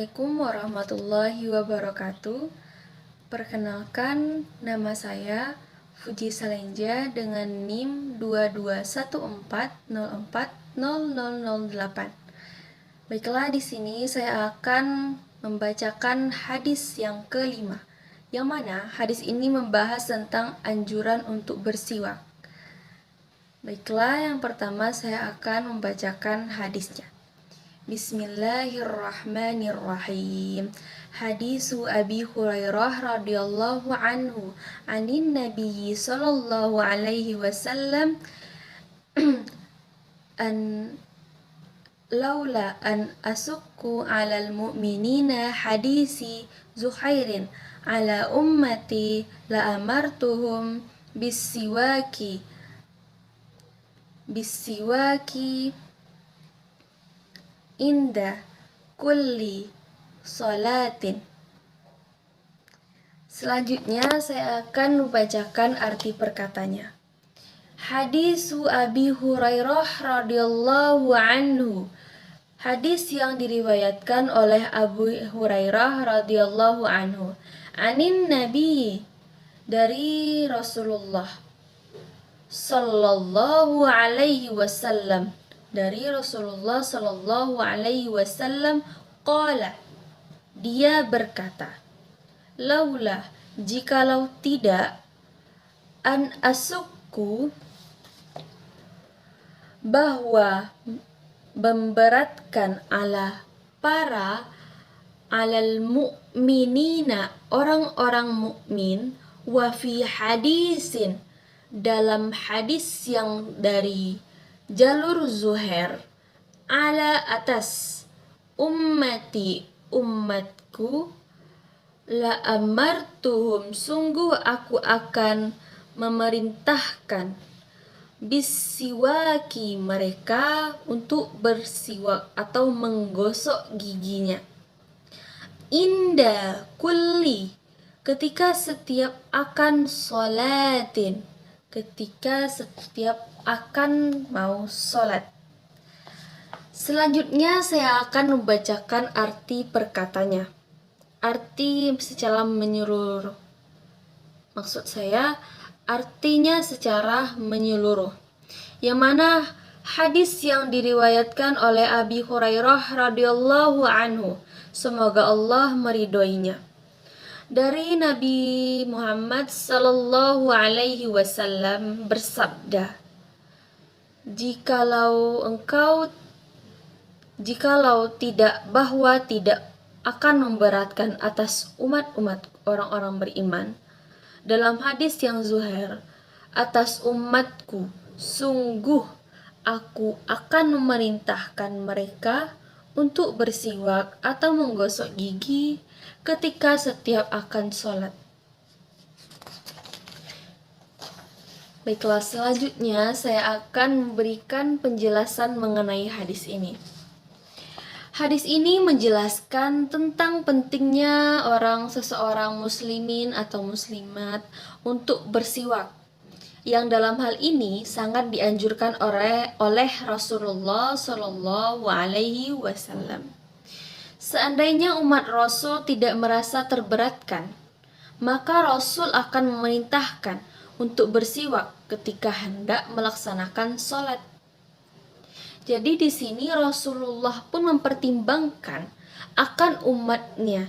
Assalamualaikum warahmatullahi wabarakatuh. Perkenalkan, nama saya Fuji Salenja dengan NIM 2214040008. Baiklah, di sini saya akan membacakan hadis yang kelima, yang mana hadis ini membahas tentang anjuran untuk bersiwak. Baiklah, yang pertama saya akan membacakan hadisnya. Bismillahirrahmanirrahim. Hadisu Abi Hurairah radhiyallahu anhu anin Nabi sallallahu alaihi wasallam an laula an asukku alal mu'minina hadisi Zuhairin ala ummati la amartuhum bisiwaki inda kulli salatin. Selanjutnya saya akan membacakan arti perkatanya. Hadisu Abi Hurairah radhiyallahu anhu. Hadis yang diriwayatkan oleh Abu Hurairah radhiyallahu anhu. Anin Nabi, dari Rasulullah sallallahu alaihi wasallam, dari Rasulullah sallallahu alaihi wasallam, qala, dia berkata, laula, jikalau tidak, an asukku, bahwa memberatkan alal mu'minina, orang-orang mukmin, wa fi hadisin, dalam hadis yang dari jalur Zuhair, ala atas, ummati, umatku, la amartuhum, sungguh aku akan memerintahkan, bisiwaki, mereka untuk bersiwak atau menggosok giginya, inda kulli, ketika setiap akan sholatin, ketika setiap akan mau sholat. Selanjutnya saya akan membacakan arti perkatanya. Arti secara menyeluruh. Maksud saya, artinya secara menyeluruh. Yang mana hadis yang diriwayatkan oleh Abi Hurairah radhiyallahu anhu. Semoga Allah meridhoinya. Dari Nabi Muhammad sallallahu alaihi wasallam bersabda, jikalau tidak, bahwa tidak akan memberatkan atas umat-umat orang-orang beriman, dalam hadis yang zuhair, atas umatku, sungguh aku akan memerintahkan mereka untuk bersiwak atau menggosok gigi ketika setiap akan sholat. Baiklah, selanjutnya saya akan memberikan penjelasan mengenai hadis ini. Hadis ini menjelaskan tentang pentingnya seseorang muslimin atau muslimat untuk bersiwak, yang dalam hal ini sangat dianjurkan oleh Rasulullah Shallallahu Alaihi Wasallam. Seandainya umat Rasul tidak merasa terberatkan, maka Rasul akan memerintahkan untuk bersiwak ketika hendak melaksanakan sholat. Jadi di sini Rasulullah pun mempertimbangkan akan umatnya.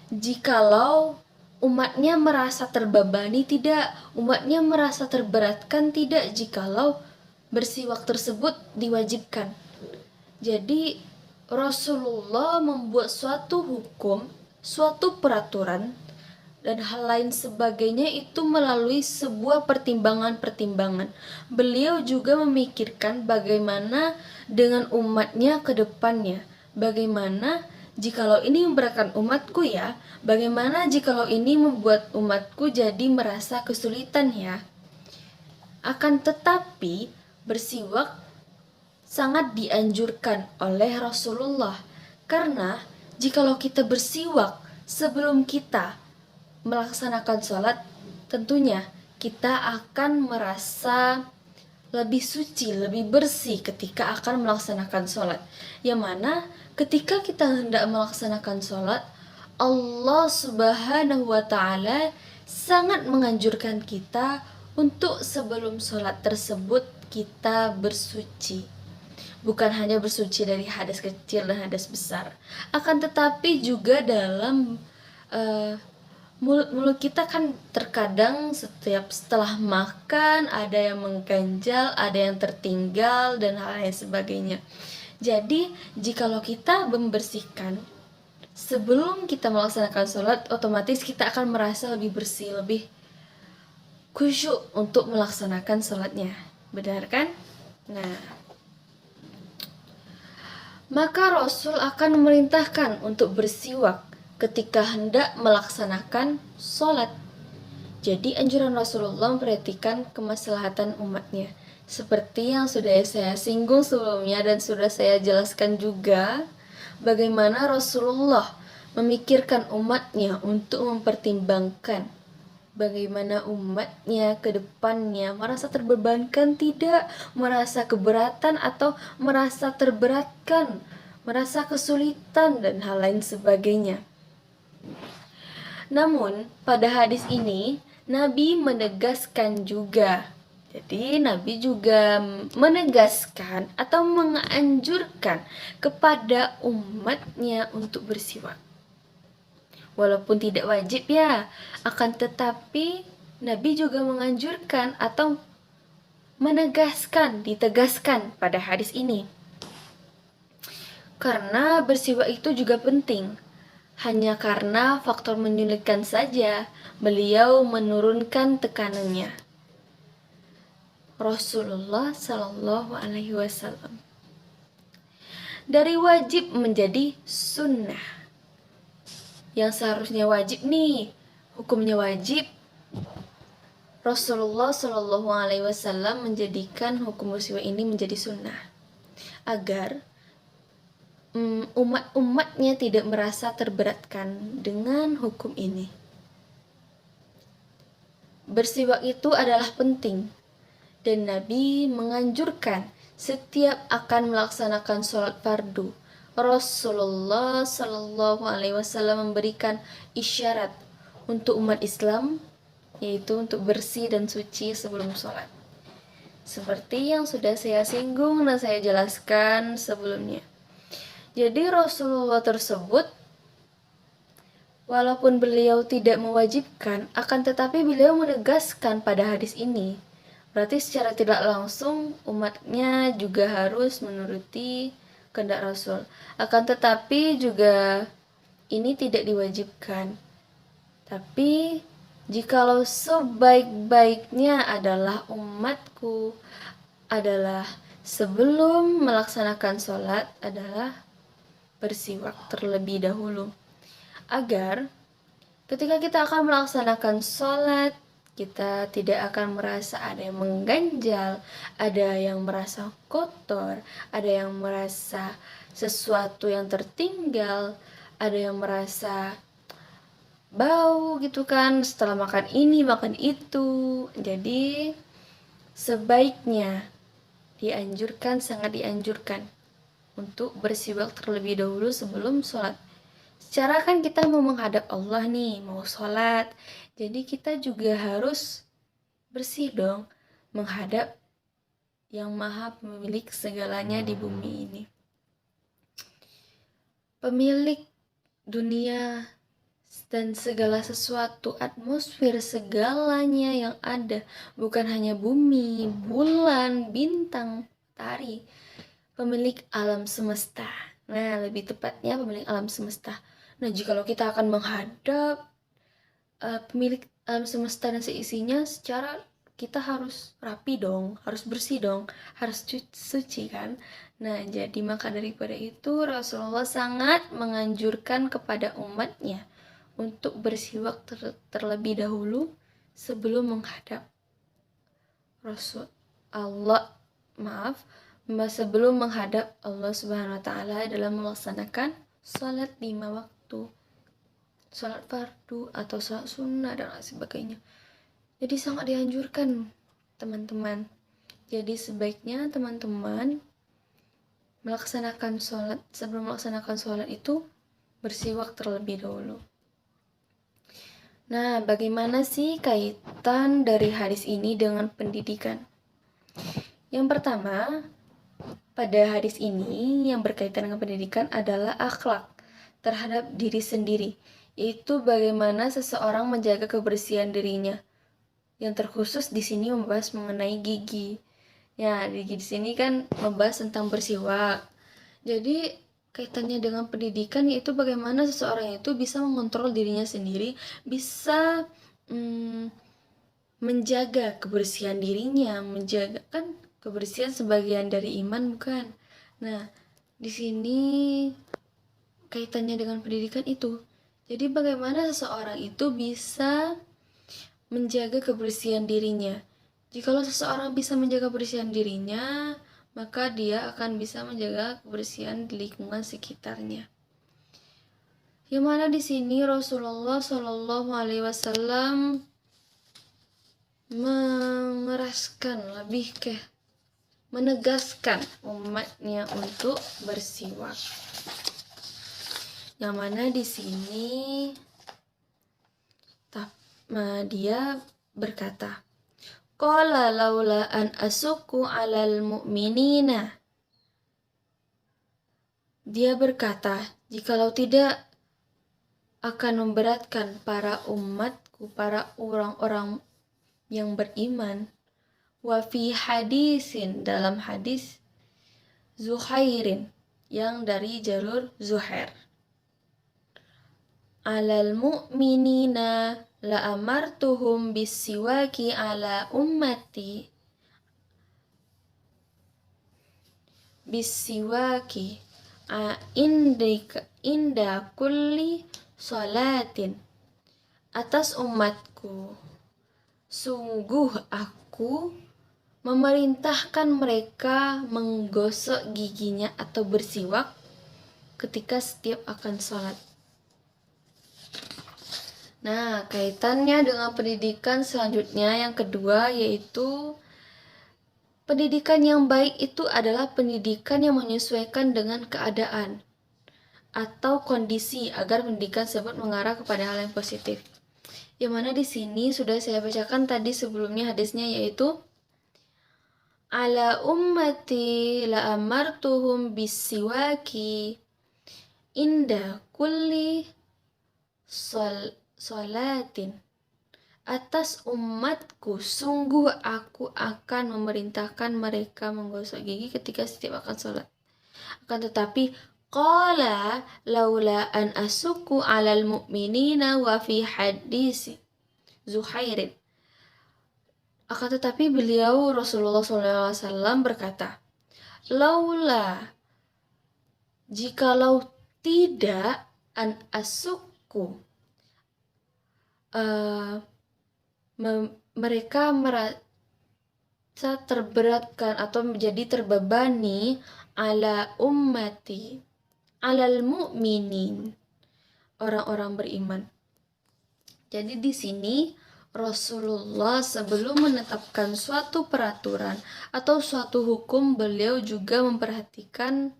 Jikalau umatnya merasa terbebani tidak, umatnya merasa terberatkan tidak jikalau bersiwak tersebut diwajibkan. Jadi Rasulullah membuat suatu hukum, suatu peraturan, dan hal lain sebagainya itu melalui sebuah pertimbangan-pertimbangan. Beliau juga memikirkan bagaimana dengan umatnya ke depannya. Bagaimana jikalau ini memberatkan umatku ya, bagaimana jikalau ini membuat umatku jadi merasa kesulitan ya. Akan tetapi bersiwak sangat dianjurkan oleh Rasulullah, karena jikalau kita bersiwak sebelum kita melaksanakan sholat, tentunya kita akan merasa lebih suci, lebih bersih ketika akan melaksanakan sholat. Yang mana ketika kita hendak melaksanakan sholat, Allah Subhanahu wa Ta'ala sangat menganjurkan kita untuk sebelum sholat tersebut kita bersuci. Bukan hanya bersuci dari hadas kecil dan hadas besar, akan tetapi juga dalam mulut kita kan terkadang setelah makan ada yang mengganjal, ada yang tertinggal dan hal lain sebagainya. Jadi jikalau kita membersihkan sebelum kita melaksanakan sholat, otomatis kita akan merasa lebih bersih, lebih khusyuk untuk melaksanakan sholatnya. Benar kan? Nah, maka Rasul akan memerintahkan untuk bersiwak ketika hendak melaksanakan sholat. Jadi anjuran Rasulullah memperhatikan kemaslahatan umatnya. Seperti yang sudah saya singgung sebelumnya dan sudah saya jelaskan juga, bagaimana Rasulullah memikirkan umatnya untuk mempertimbangkan bagaimana umatnya ke depannya merasa terbebankan, tidak merasa keberatan atau merasa terberatkan, merasa kesulitan dan hal lain sebagainya. Namun pada hadis ini Nabi menegaskan juga. Jadi Nabi juga menegaskan atau menganjurkan kepada umatnya untuk bersiwak. Walaupun tidak wajib ya, akan tetapi Nabi juga menganjurkan atau ditegaskan pada hadis ini. Karena bersiwak itu juga penting. Hanya karena faktor menyulitkan saja, beliau menurunkan tekanannya. Rasulullah Shallallahu Alaihi Wasallam. Dari wajib menjadi sunnah. Yang seharusnya wajib nih, hukumnya wajib, Rasulullah Shallallahu Alaihi Wasallam menjadikan hukum bersiwak ini menjadi sunnah agar umat-umatnya tidak merasa terberatkan dengan hukum ini. Bersiwak itu adalah penting dan Nabi menganjurkan setiap akan melaksanakan sholat fardu. Rasulullah Shallallahu Alaihi Wasallam memberikan isyarat untuk umat Islam, yaitu untuk bersih dan suci sebelum sholat. Seperti yang sudah saya singgung dan saya jelaskan sebelumnya. Jadi Rasulullah tersebut, walaupun beliau tidak mewajibkan, akan tetapi beliau menegaskan pada hadis ini. Berarti secara tidak langsung umatnya juga harus menuruti kehendak Rasul. Akan tetapi juga ini tidak diwajibkan. Tapi jikalau sebaik-baiknya adalah umatku adalah sebelum melaksanakan sholat adalah bersiwak terlebih dahulu. Agar ketika kita akan melaksanakan sholat, kita tidak akan merasa ada yang mengganjal, ada yang merasa kotor, ada yang merasa sesuatu yang tertinggal, ada yang merasa bau gitu kan setelah makan ini, makan itu. Jadi sebaiknya sangat dianjurkan untuk bersiwak terlebih dahulu sebelum sholat. Secara kan kita mau menghadap Allah nih, mau sholat, jadi kita juga harus bersih dong menghadap yang maha pemilik segalanya di bumi ini. Pemilik dunia dan segala sesuatu, atmosfer, segalanya yang ada, bukan hanya bumi, bulan, bintang, matahari, pemilik alam semesta. Nah, lebih tepatnya pemilik alam semesta. Nah, jikalau kita akan menghadap pemilik alam semesta dan seisinya, secara kita harus rapi dong, harus bersih dong, harus suci kan. Nah, jadi maka daripada itu Rasulullah sangat menganjurkan kepada umatnya untuk bersiwak terlebih dahulu sebelum menghadap sebelum menghadap Allah Subhanahu wa Ta'ala dalam melaksanakan sholat 5 waktu, sholat fardu atau sholat sunnah dan sebagainya. Jadi sangat dianjurkan teman-teman Jadi sebaiknya teman-teman sebelum melaksanakan sholat itu bersiwak terlebih dahulu. Nah, bagaimana sih kaitan dari hadis ini dengan pendidikan? Yang pertama, pada hadis ini yang berkaitan dengan pendidikan adalah akhlak terhadap diri sendiri, yaitu bagaimana seseorang menjaga kebersihan dirinya. Yang terkhusus di sini membahas mengenai gigi. Ya, gigi di sini kan membahas tentang bersiwak. Jadi kaitannya dengan pendidikan yaitu bagaimana seseorang itu bisa mengontrol dirinya sendiri, bisa menjaga kebersihan dirinya, menjaga kan kebersihan sebagian dari iman bukan? Nah, di sini kaitannya dengan pendidikan itu. Jadi bagaimana seseorang itu bisa menjaga kebersihan dirinya. Jikalau seseorang bisa menjaga kebersihan dirinya, maka dia akan bisa menjaga kebersihan di lingkungan sekitarnya. Yang mana di sini Rasulullah Shallallahu Alaihi Wasallam menegaskan umatnya untuk bersiwak. Yang mana di sini dia berkata, qala laula an asuku 'alal mu'minina. Dia berkata, jikalau tidak akan memberatkan para umatku, para orang-orang yang beriman. Wa fi hadisin, dalam hadis Zuhairin yang dari jalur Zuhair. Alal mu'minina la amartuhum bisiwaki ala ummati bisiwaki inda kulli salatin. Atas umatku, sungguh aku memerintahkan mereka menggosok giginya atau bersiwak ketika setiap akan sholat. Nah, kaitannya dengan pendidikan selanjutnya yang kedua yaitu pendidikan yang baik itu adalah pendidikan yang menyesuaikan dengan keadaan atau kondisi agar pendidikan tersebut mengarah kepada hal yang positif. Yang mana di sini sudah saya bacakan tadi sebelumnya hadisnya yaitu ala ummati la amartuhum bisiwaki inda kulli salatin. Atas umatku sungguh aku akan memerintahkan mereka menggosok gigi ketika setiap akan sholat. Akan tetapi qala laula an asuku 'alal mu'minina wa fi hadis Zuhairin. Akan tetapi beliau Rasulullah SAW berkata, laula, jikalau tidak an asuku, mereka merasa terberatkan atau menjadi terbebani ala ummati, alal mu'minin, orang-orang beriman. Jadi di sini Rasulullah sebelum menetapkan suatu peraturan atau suatu hukum, beliau juga memperhatikan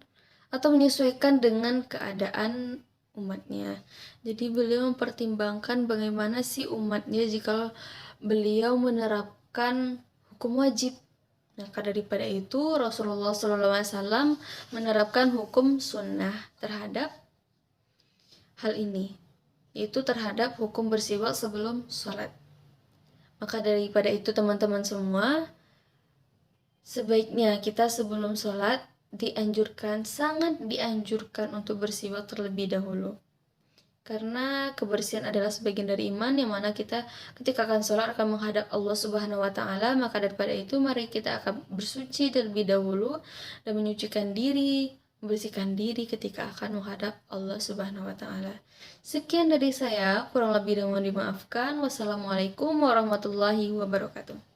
atau menyesuaikan dengan keadaan umatnya. Jadi beliau mempertimbangkan bagaimana sih umatnya jika beliau menerapkan hukum wajib. Maka daripada itu Rasulullah SAW menerapkan hukum sunnah terhadap hal ini, yaitu terhadap hukum bersiwak sebelum sholat. Maka daripada itu teman-teman semua, sebaiknya kita sebelum sholat sangat dianjurkan untuk bersiwak terlebih dahulu. Karena kebersihan adalah sebagian dari iman, yang mana kita ketika akan sholat akan menghadap Allah Subhanahu wa Ta'ala. Maka daripada itu mari kita akan bersuci terlebih dahulu dan membersihkan diri ketika akan menghadap Allah Subhanahu wa Ta'ala. Sekian dari saya, kurang lebih dan mohon dimaafkan. Wassalamualaikum warahmatullahi wabarakatuh.